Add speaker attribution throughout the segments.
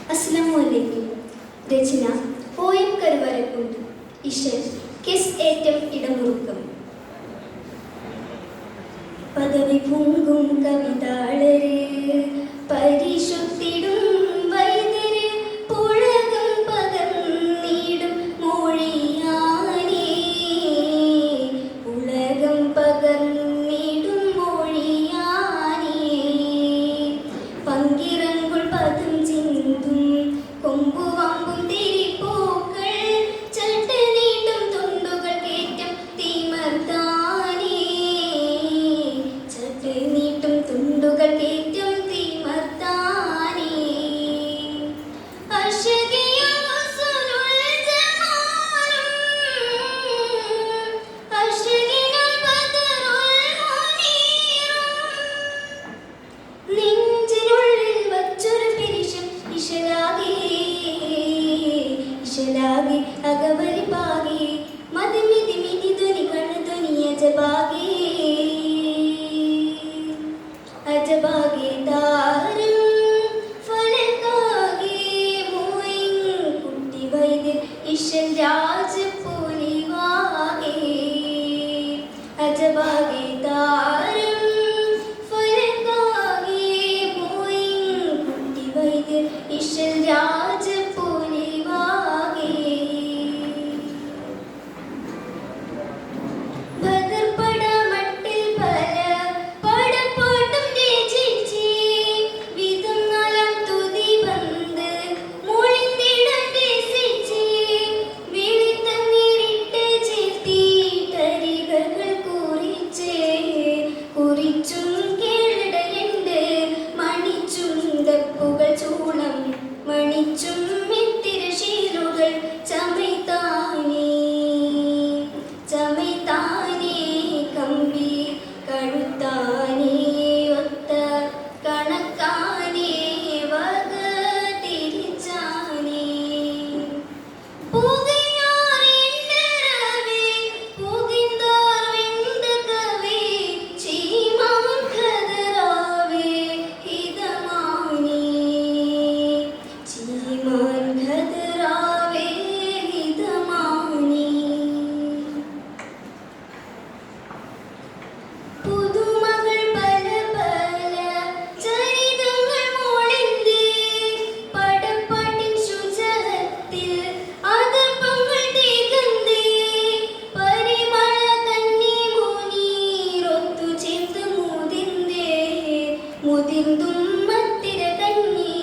Speaker 1: അസ്സലാമുഅലൈക്കും. രചന OM കരുവരക്കുണ്ട്. ഇശൽ kiss ഏറ്റം ഇടമുറുക്കം. പദവി പൂങ്കും കവിതാളര് പരിശുദ്ധിടും വൈദ്യര് പുളകം പകർന്നിടും മൊഴിയാനേ പുളകം പകർന്നിടും മൊഴിയാനേ പങ്കിറങ്കുൾ പദം ചിന്തും കൊമ്പുവമ്പും തിരിപ്പൂക്കൾ ചട്ടനീട്ടും തുണ്ടുകൾ കേറ്റം തീമർത്താനേ ചട്ടനീട്ടും തുണ്ടുകൾ കേറ്റം തീമർത്താനേ അർശകിയ വസുലുൽ ജമാലും അർശകിനുൽ ബദറുൽ മുനീറും നെഞ്ചിനുള്ളിൽ വച്ചൊരു പിരിശം ഇശലാകെ അകവരി പാകെ മതിമിതി മിതി ധ്വനി കണധ്വനി അജബാകെ താരം ഫലകാകെ മോയിൻ കുട്ടി വൈദ്യർ ഇശൽ രാജപുലിവാകെ അജബാകെ താരം ഫലകാകെ മോയിൻ കുട്ടി വൈദ്യർ ഇശൽ രാജപുലിവാകെ ഭദ്രപട മട്ടിൽ പല പടപ്പാട്ടും രചിച്ച് വിധം നാലാം തുതി വന്ന് മൊഴിന്തിടം രസിച്ച് വെളിത്തണ്ണീരിട്ട് ചേർത്തിട്ടരികൾ കുറിച്ചും കേളിടയുണ്ട് മണിച്ചും ദപ്പുകൾ ചൂളം മണിച്ചും മിത്തിരശീലുകൾ ചമയ്ത്താനേ കമ്പി കഴുത്താനേ ഒത്ത കണക്കാനേ വക തിരിച്ചാനേ പൂകയാറിണ്ടരവേ പൂകിന്തോർ വെണ്ടകവേ ചീമാൻ ഖദറാവേ ഹിതമാനേ ചീമാൻ ഖദറാവേ ഹിതമാനേ പുതുമകൾ പല പല ചരിതങ്ങൾ മോളിന്ത് പടപ്പാട്ടിൻ ശുചിത്വത്തിൽ ആദർഭങ്ങൾ തീകന്ത് പരിമള കന്നി മുനീറൊത്തു ചേർത്ത് മുതിർന്നും മത്തിര കന്നി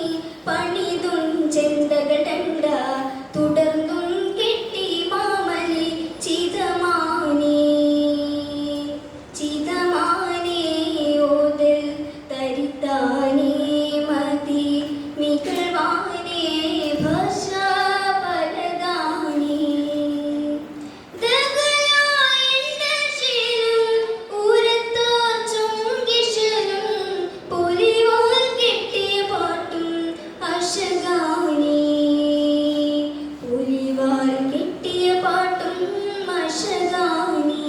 Speaker 1: പണിതും ചെണ്ടകൾ ടണ്ട തുടർന്നും കെട്ടി മാമലി ചിതമാനേ ഓതൽ തരിത്താനേ മതി മികൾവാനേ ഭാഷ പലതാനേ ദഗലായിണ്ടശിലും ഊരത്തോർ ചുങ്കിശലും പൊലിവാൽ കെട്ടിയ പാട്ടും അശഗാനേ പൊലിവാൽ കെട്ടിയ പാട്ടും അശഗാനേ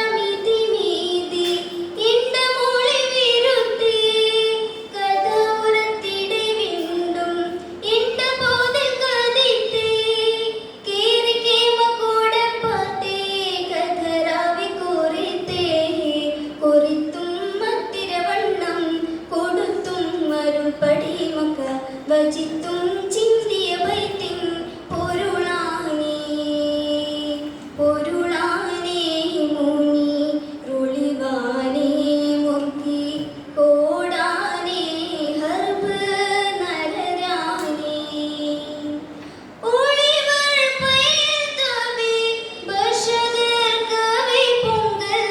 Speaker 1: കുതുകുലമിതിമീതി ഇണ്ടമോളി വിരുത്ത് കഥ ഉരത്തിടെ വിണ്ടും ഇണ്ടപോതിൽ കതിത്ത് കേറിക്കേമ കൂടപ്പാത്തേ കഥരാവി കൊറിത്തും മത്തിരവണ്ണം കൊടുത്തും അരുൾപടിമക വചിത്തും ചിന്തിയ ബൈത്തിൻ പൊരുളാനേ മുനി റുളിവാനേ മുർക്കി കോടാനേ ഹർബ് നരരാനേ ഒളിവൾ പയൽതവേ ബഷദർ കവി പൊങ്കൽ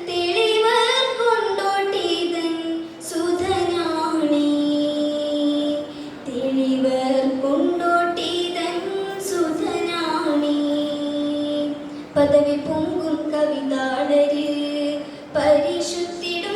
Speaker 1: തെളിവർ കൊണ്ടോട്ടിതൻ സുധനാണേ തെളിവർ കൊണ്ടോട്ടിതൻ സുധനാണേ പദവി പൊങ്കും കവിതാളര് പരിശുദ്ധിടും